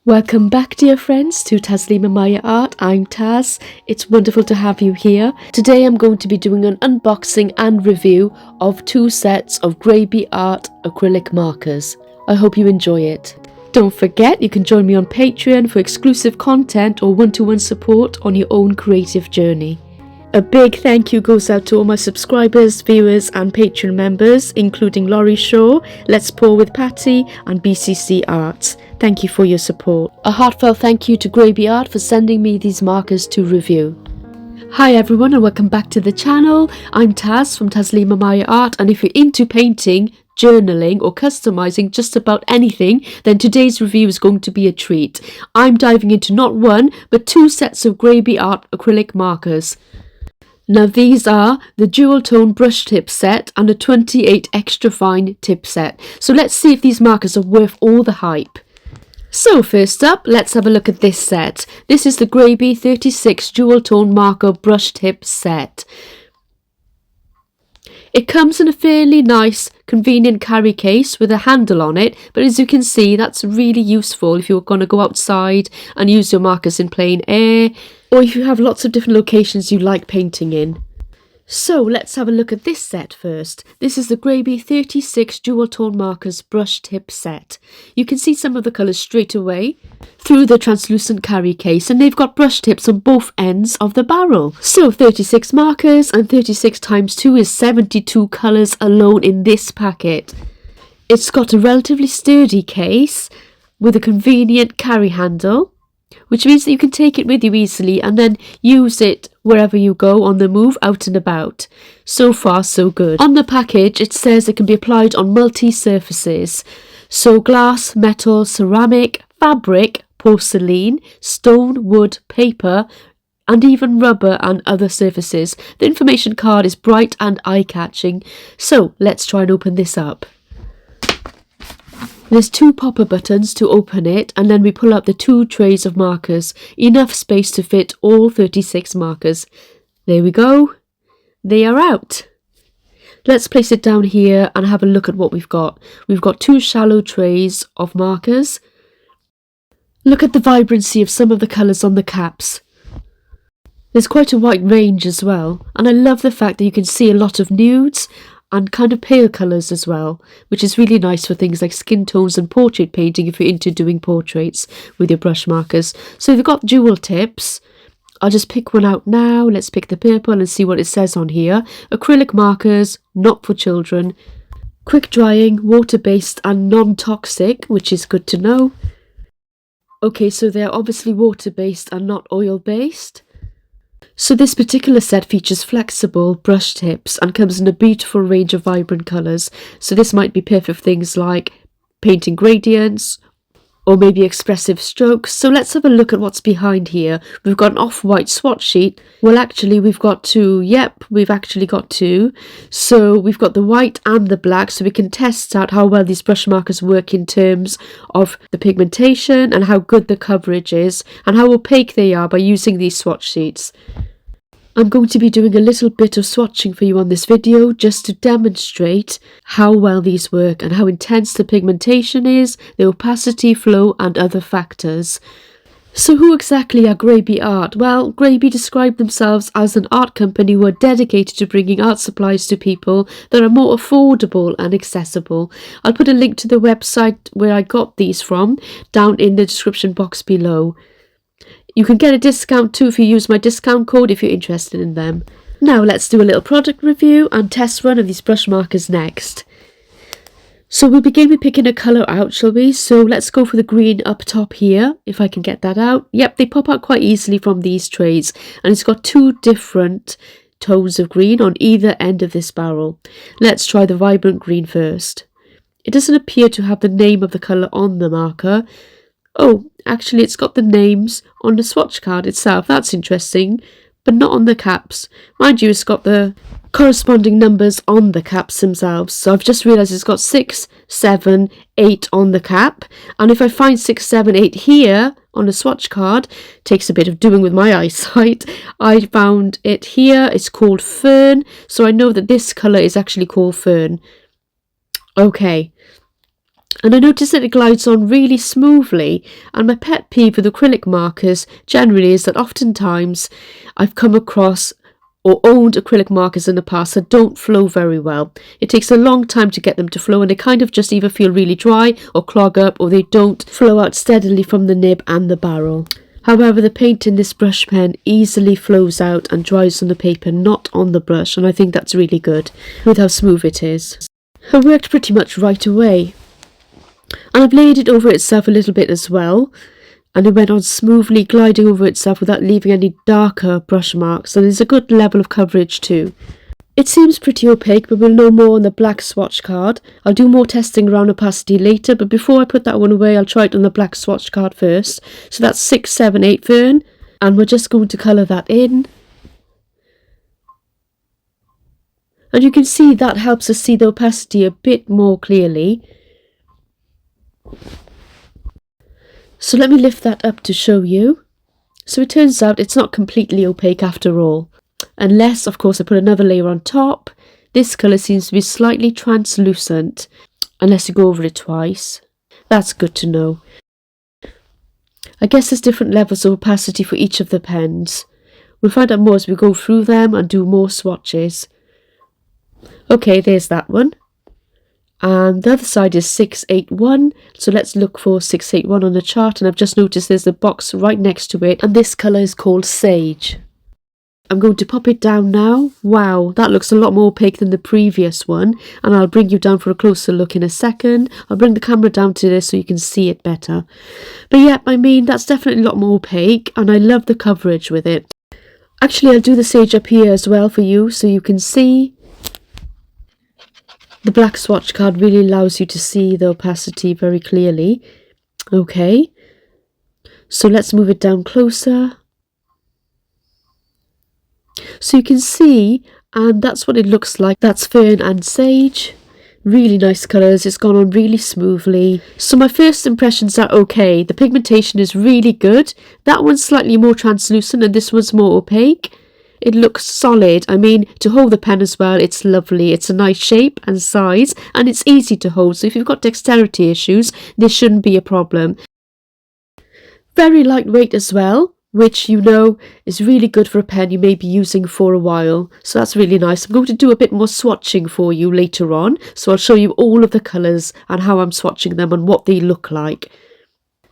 Welcome back, dear friends, to Taslima Maya Art. I'm Taz. It's wonderful to have you here. Today I'm going to be doing an unboxing and review of 2 sets of Grabie Art acrylic markers. I hope you enjoy it. Don't forget, you can join me on Patreon for exclusive content or one-to-one support on your own creative journey. A big thank you goes out to all my subscribers, viewers and Patreon members, including Laurie Shaw, Let's Pour with Patty and BCC Arts. Thank you for your support. A heartfelt thank you to Grabie Art for sending me these markers to review. Hi everyone and welcome back to the channel. I'm Taz from Taslima Maya Art, and if you're into painting, journaling or customizing just about anything, then today's review is going to be a treat. I'm diving into not one but 2 sets of Grabie Art acrylic markers. Now these are the dual tone brush tip set and a 28 extra fine tip set. So let's see if these markers are worth all the hype. So first up, let's have a look at this set. This is the Grabie 36 dual tone marker brush tip set. It comes in a fairly nice, convenient carry case with a handle on it, but as you can see, that's really useful if you're going to go outside and use your markers in plain air, or if you have lots of different locations you like painting in. So let's have a look at this set first. This is the Grabie 36 dual tone markers brush tip set. You can see some of the colours straight away through the translucent carry case, and they've got brush tips on both ends of the barrel. So 36 markers, and 36 times 2 is 72 colours alone in this packet. It's got a relatively sturdy case with a convenient carry handle, which means that you can take it with you easily and then use it wherever you go on the move, out and about. So far so good. On the package it says it can be applied on multi-surfaces, so glass, metal, ceramic, fabric, porcelain, stone, wood, paper and even rubber and other surfaces. The information card is bright and eye-catching, so let's try and open this up. There's 2 popper buttons to open it, and then we pull out the 2 trays of markers, enough space to fit all 36 markers. There we go, they are out. Let's place it down here and have a look at what we've got. We've got 2 shallow trays of markers. Look at the vibrancy of some of the colours on the caps. There's quite a wide range as well, and I love the fact that you can see a lot of nudes and kind of pale colours as well, which is really nice for things like skin tones and portrait painting if you're into doing portraits with your brush markers. So they've got dual tips. I'll just pick one out now. Let's pick the purple and see what it says on here. Acrylic markers, not for children. Quick drying, water-based and non-toxic, which is good to know. Okay, so they're obviously water-based and not oil-based. So this particular set features flexible brush tips and comes in a beautiful range of vibrant colours. So this might be perfect for things like painting gradients or maybe expressive strokes. So let's have a look at what's behind here. We've got an off-white swatch sheet. Well, actually we've got 2. Yep, we've actually got 2. So we've got the white and the black, so we can test out how well these brush markers work in terms of the pigmentation and how good the coverage is and how opaque they are by using these swatch sheets. I'm going to be doing a little bit of swatching for you on this video just to demonstrate how well these work and how intense the pigmentation is, the opacity, flow and other factors. So who exactly are Grabie Art? Well, Grabie describe themselves as an art company who are dedicated to bringing art supplies to people that are more affordable and accessible. I'll put a link to the website where I got these from down in the description box below. You can get a discount too if you use my discount code if you're interested in them. Now let's do a little product review and test run of these brush markers next. So we'll begin with picking a colour out, shall we? So let's go for the green up top here, if I can get that out. Yep, they pop out quite easily from these trays, and it's got 2 different tones of green on either end of this barrel. Let's try the vibrant green first. It doesn't appear to have the name of the colour on the marker. Oh, actually it's got the names on the swatch card itself. That's interesting, but not on the caps. Mind you, it's got the corresponding numbers on the caps themselves. So I've just realised it's got 6, 7, 8 on the cap. And if I find 6, 7, 8 here on the swatch card, takes a bit of doing with my eyesight. I found it here. It's called Fern. So I know that this colour is actually called Fern. Okay. And I notice that it glides on really smoothly, and my pet peeve with acrylic markers generally is that oftentimes I've come across or owned acrylic markers in the past that don't flow very well. It takes a long time to get them to flow, and they kind of just either feel really dry or clog up, or they don't flow out steadily from the nib and the barrel. However, the paint in this brush pen easily flows out and dries on the paper, not on the brush, and I think that's really good with how smooth it is. It worked pretty much right away. And I've laid it over itself a little bit as well, and it went on smoothly, gliding over itself without leaving any darker brush marks, and there's a good level of coverage too. It seems pretty opaque, but we'll know more on the black swatch card. I'll do more testing around opacity later, but before I put that one away, I'll try it on the black swatch card first. So that's 6, 7, 8 Fern, and we're just going to colour that in. And you can see that helps us see the opacity a bit more clearly. So let me lift that up to show you. So it turns out it's not completely opaque after all. Unless, of course, I put another layer on top. This colour seems to be slightly translucent, unless you go over it twice. That's good to know. I guess there's different levels of opacity for each of the pens. We'll find out more as we go through them and do more swatches. Okay, there's that one. And the other side is 681, so let's look for 681 on the chart, and I've just noticed there's a box right next to it, and this colour is called Sage. I'm going to pop it down now. Wow, that looks a lot more opaque than the previous one, and I'll bring you down for a closer look in a second. I'll bring the camera down to this so you can see it better. But yeah, I mean, that's definitely a lot more opaque, and I love the coverage with it. Actually, I'll do the Sage up here as well for you so you can see. The black swatch card really allows you to see the opacity very clearly. Okay, so let's move it down closer. So you can see, and that's what it looks like. That's Fern and Sage. Really nice colours. It's gone on really smoothly. So my first impressions are okay. The pigmentation is really good. That one's slightly more translucent and this one's more opaque. It looks solid. I mean, to hold the pen as well, it's lovely. It's a nice shape and size, and it's easy to hold. So if you've got dexterity issues, this shouldn't be a problem. Very lightweight as well, which you know is really good for a pen you may be using for a while. So that's really nice. I'm going to do a bit more swatching for you later on. So I'll show you all of the colours and how I'm swatching them and what they look like.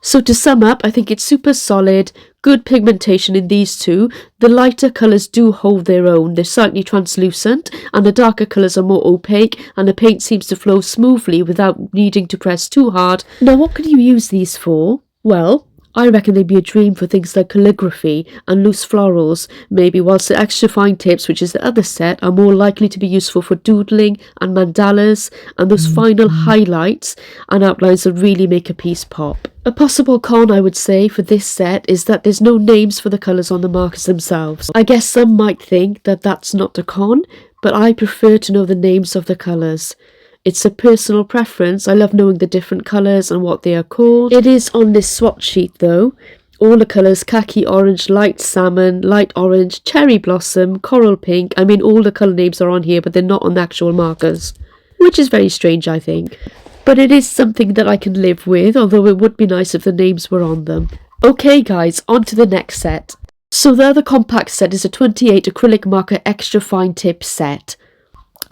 So to sum up, I think it's super solid, good pigmentation in these two. The lighter colours do hold their own. They're slightly translucent, and the darker colours are more opaque, and the paint seems to flow smoothly without needing to press too hard. Now, what can you use these for? Well, I reckon they'd be a dream for things like calligraphy and loose florals, maybe, whilst the extra fine tips, which is the other set, are more likely to be useful for doodling and mandalas and those final highlights and outlines that really make a piece pop. A possible con, I would say, for this set is that there's no names for the colours on the markers themselves. I guess some might think that that's not a con, but I prefer to know the names of the colours. It's a personal preference. I love knowing the different colours and what they are called. It is on this swatch sheet though. All the colours: khaki orange, light salmon, light orange, cherry blossom, coral pink. I mean, all the colour names are on here, but they're not on the actual markers, which is very strange, I think. But it is something that I can live with, although it would be nice if the names were on them. Okay guys, on to the next set. So the other compact set is a 28 acrylic marker extra fine tip set.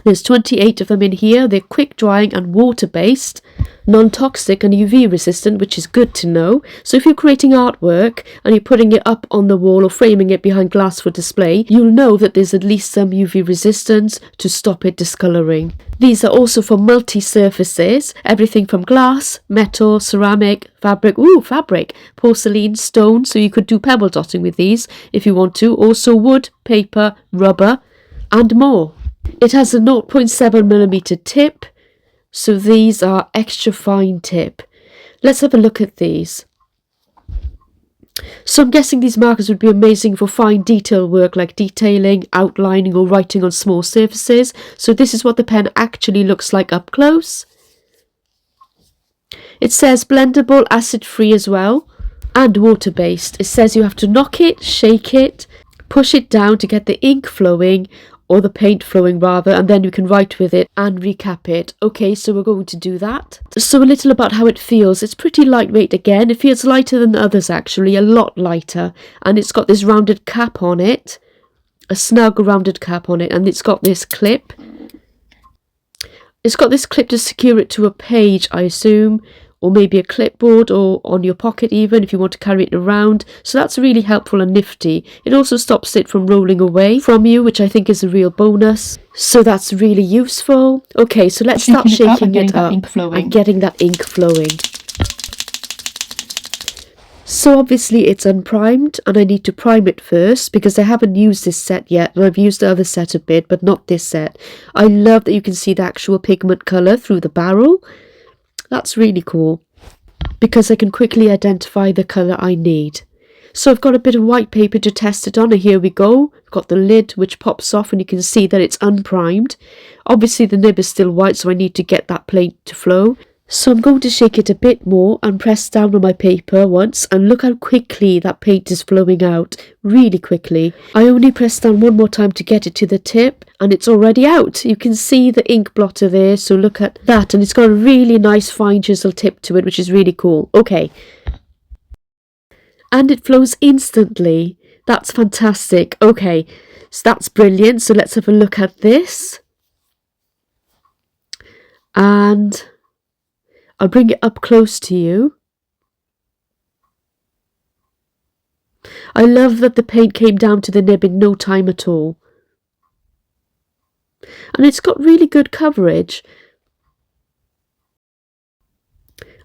There's 28 of them in here. They're quick drying and water based, non-toxic and UV resistant, which is good to know. So if you're creating artwork and you're putting it up on the wall or framing it behind glass for display, you'll know that there's at least some UV resistance to stop it discolouring. These are also for multi-surfaces, everything from glass, metal, ceramic, fabric, porcelain, stone, so you could do pebble dotting with these if you want to, also wood, paper, rubber and more. It has a 0.7mm tip, so these are extra fine tip. Let's have a look at these. So I'm guessing these markers would be amazing for fine detail work like detailing, outlining or writing on small surfaces. So this is what the pen actually looks like up close. It says blendable, acid free as well, and water based. It says you have to knock it, shake it, push it down to get the ink flowing, or the paint flowing rather, and then you can write with it and recap it. Okay, so we're going to do that. So a little about how it feels. It's pretty lightweight again. It feels lighter than the others actually, a lot lighter, and it's got this rounded cap on it, a snug rounded cap on it, and it's got this clip. It's got this clip to secure it to a page, I assume, or maybe a clipboard, or on your pocket even if you want to carry it around. So that's really helpful and nifty. It also stops it from rolling away from you, which I think is a real bonus. So that's really useful. Okay, so let's start shaking it up and getting that ink flowing. So obviously it's unprimed, and I need to prime it first because I haven't used this set yet, and I've used the other set a bit but not this set. I love that you can see the actual pigment colour through the barrel. That's really cool because I can quickly identify the colour I need. So I've got a bit of white paper to test it on, and here we go. I've got the lid which pops off and you can see that it's unprimed. Obviously the nib is still white, so I need to get that paint to flow. So I'm going to shake it a bit more and press down on my paper once, and look how quickly that paint is flowing out, really quickly. I only press down one more time to get it to the tip and it's already out. You can see the ink blotter there, so look at that, and it's got a really nice fine chisel tip to it, which is really cool. Okay. And it flows instantly. That's fantastic. Okay, so that's brilliant. So let's have a look at this. And I'll bring it up close to you. I love that the paint came down to the nib in no time at all. And it's got really good coverage.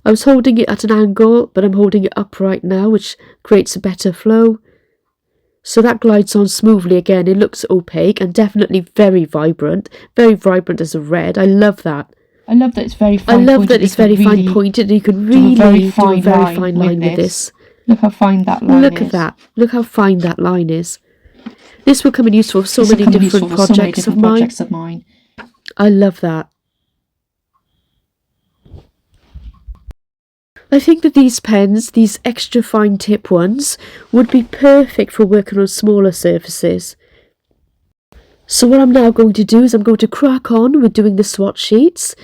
I was holding it at an angle, but I'm holding it upright now, which creates a better flow. So that glides on smoothly again. It looks opaque and definitely very vibrant as a red. I love that. I love that it's very fine I love pointed. that it's very fine pointed, and you can really do a very fine line with this. Look how fine that line is. Look at that. Look how fine that line is. This will come in useful for so many different projects of mine. I love that. I think that these pens, these extra fine tip ones, would be perfect for working on smaller surfaces. So what I'm now going to do is I'm going to crack on with doing the swatch sheets.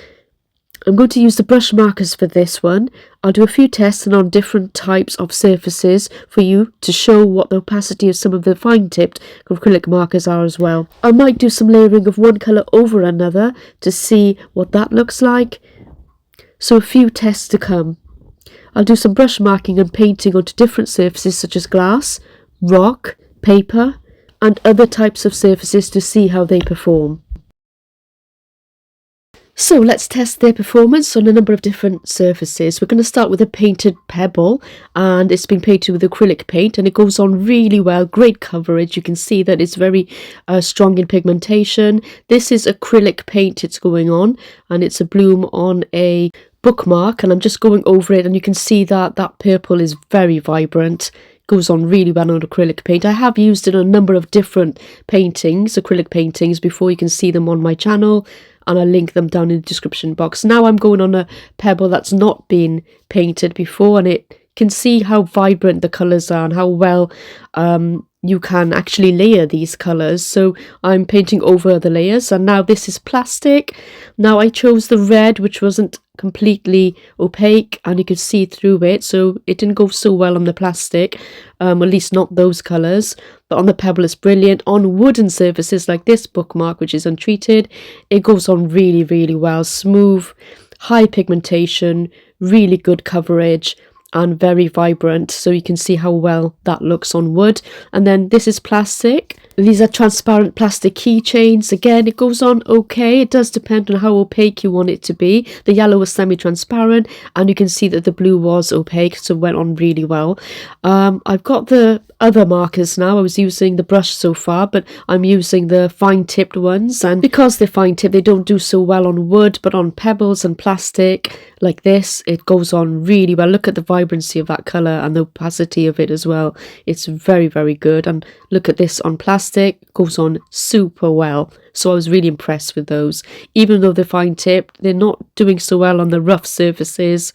I'm going to use the brush markers for this one. I'll do a few tests and on different types of surfaces for you to show what the opacity of some of the fine tipped acrylic markers are as well. I might do some layering of one colour over another to see what that looks like. So a few tests to come. I'll do some brush marking and painting onto different surfaces such as glass, rock, paper, and other types of surfaces to see how they perform. So let's test their performance on a number of different surfaces. We're going to start with a painted pebble, and it's been painted with acrylic paint, and it goes on really well. Great coverage. You can see that it's very strong in pigmentation. This is acrylic paint it's going on, and it's a bloom on a bookmark, and I'm just going over it, and you can see that that purple is very vibrant. Goes on really well on acrylic paint. I have used it on a number of different paintings, acrylic paintings, before. You can see them on my channel, and I'll link them down in the description box. Now I'm going on a pebble that's not been painted before, and it can see how vibrant the colours are and how well you can actually layer these colours. So I'm painting over the layers, and now this is plastic. Now I chose the red, which wasn't completely opaque and you could see through it, so it didn't go so well on the plastic, at least not those colours, but on the pebble it's brilliant. On wooden surfaces like this bookmark, which is untreated, it goes on really well. Smooth, high pigmentation, really good coverage, and very vibrant, so you can see how well that looks on wood. And then this is plastic. These are transparent plastic keychains. Again, it goes on okay. It does depend on how opaque you want it to be. The yellow was semi-transparent, and you can see that the blue was opaque, so it went on really well. I've got the other markers now. I was using the brush so far, but I'm using the fine tipped ones, and because they're fine tipped, they don't do so well on wood, but on pebbles and plastic like this, it goes on really well. Look at the vibrancy of that colour and the opacity of it as well. It's very good. And look at this on plastic, goes on super well. So I was really impressed with those. Even though they're fine tipped, they're not doing so well on the rough surfaces.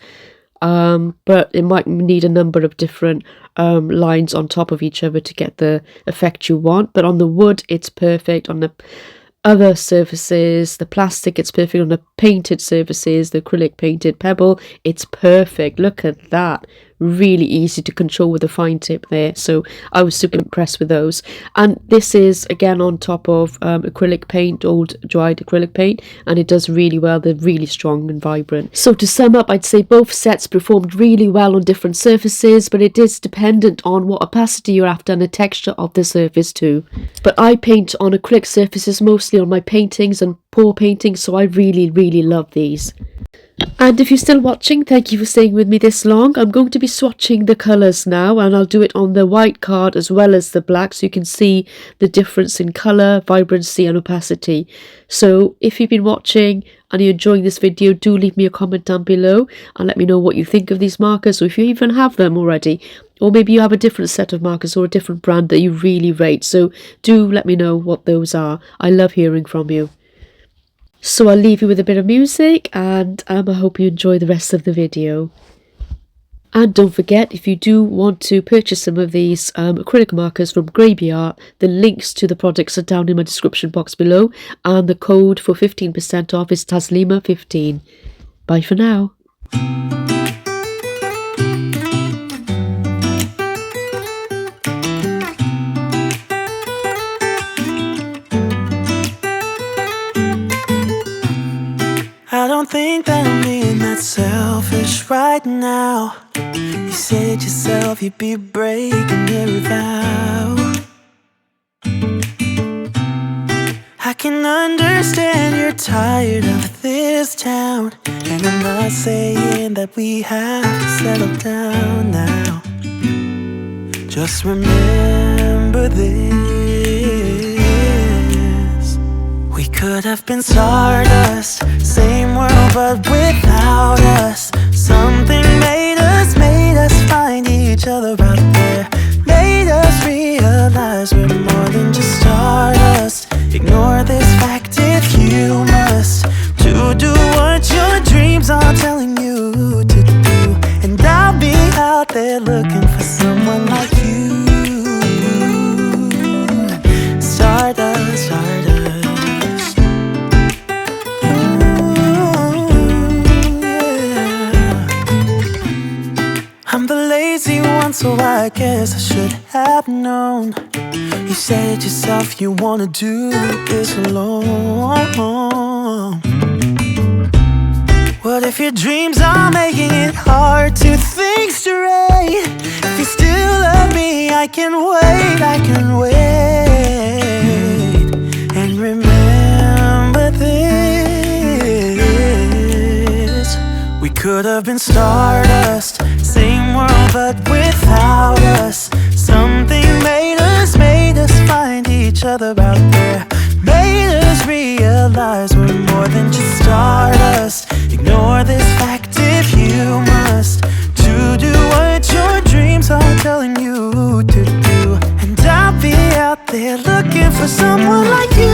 but it might need a number of different lines on top of each other to get the effect you want. But on the wood, it's perfect. On the other surfaces, the plastic, it's perfect. On the painted surfaces, the acrylic painted pebble, it's perfect. Look at that. Really easy to control with a fine tip there. So I was super impressed with those. And this is again on top of acrylic paint, old dried acrylic paint, and it does really well. They're really strong and vibrant. So to sum up, I'd say both sets performed really well on different surfaces, but it is dependent on what opacity you're after and the texture of the surface too. But I paint on acrylic surfaces mostly on my paintings and pour paintings, so I really love these. And if you're still watching, thank you for staying with me this long. I'm going to be swatching the colours now, and I'll do it on the white card as well as the black, so you can see the difference in colour, vibrancy and opacity. So if you've been watching and you're enjoying this video, do leave me a comment down below and let me know what you think of these markers, or if you even have them already, or maybe you have a different set of markers or a different brand that you really rate. So do let me know what those are. I love hearing from you. So I'll leave you with a bit of music, and I hope you enjoy the rest of the video. And don't forget, if you do want to purchase some of these acrylic markers from Grabie Art, the links to the products are down in my description box below, and the code for 15% off is Taslima15. Bye for now. I don't think that I'm being that selfish right now. You said yourself you'd be breaking every vow. I can understand you're tired of this town, and I'm not saying that we have to settle down now. Just remember this: we could have been stardust, same world but without us. Something made us find each other out there. Made us realize we're more than just stardust. Ignore this fact if you must, to do what your dreams are telling you to do. And I'll be out there looking for someone like you. Stardust, stardust. I'm the lazy one, so I guess I should have known. You said yourself you wanna do this alone. What if your dreams are making it hard to think straight? If you still love me, I can wait, I can wait. And remember this: we could have been stardust, same world but without us. Something made us find each other out there. Made us realize we're more than just stardust. Ignore this fact if you must, to do what your dreams are telling you to do. And I'll be out there looking for someone like you.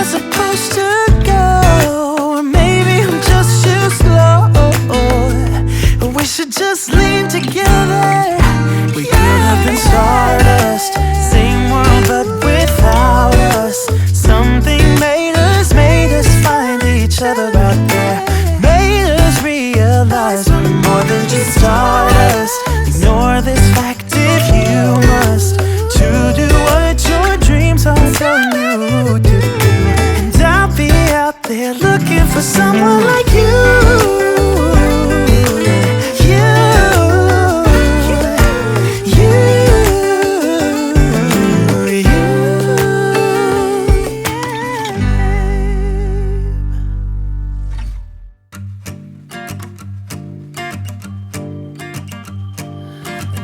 Supposed to go, maybe I'm just too slow. We should just lean together. We could have been stardust, same world but without us. Something made us find each other out there. Made us realize we're more than just stardust. Ignore this fact if you must, to do what your dreams are telling you to do. Out there looking for someone like you.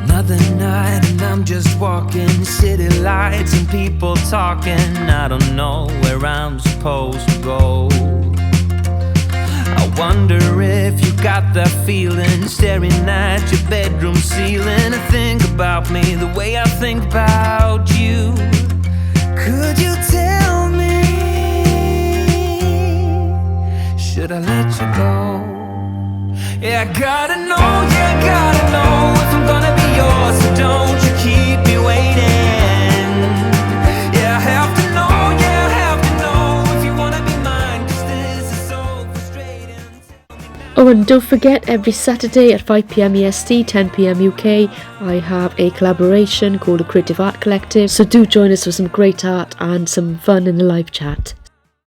Another night and I'm just walking, city lights and people talking. I don't know where I'm supposed to go. I wonder if you got that feeling, staring at your bedroom ceiling, and think about me the way I think about you. Could you tell me, should I let you go? Yeah, I gotta know, yeah, I gotta know if I'm gonna be yours, so don't you keep me waiting. Yeah, I have to know, yeah, I have to know if you wanna be mine, 'cause this is so frustrating. Oh, and don't forget, every Saturday at 5 PM EST, 10 PM UK, I have a collaboration called a Creative Art Collective, so do join us for some great art and some fun in the live chat.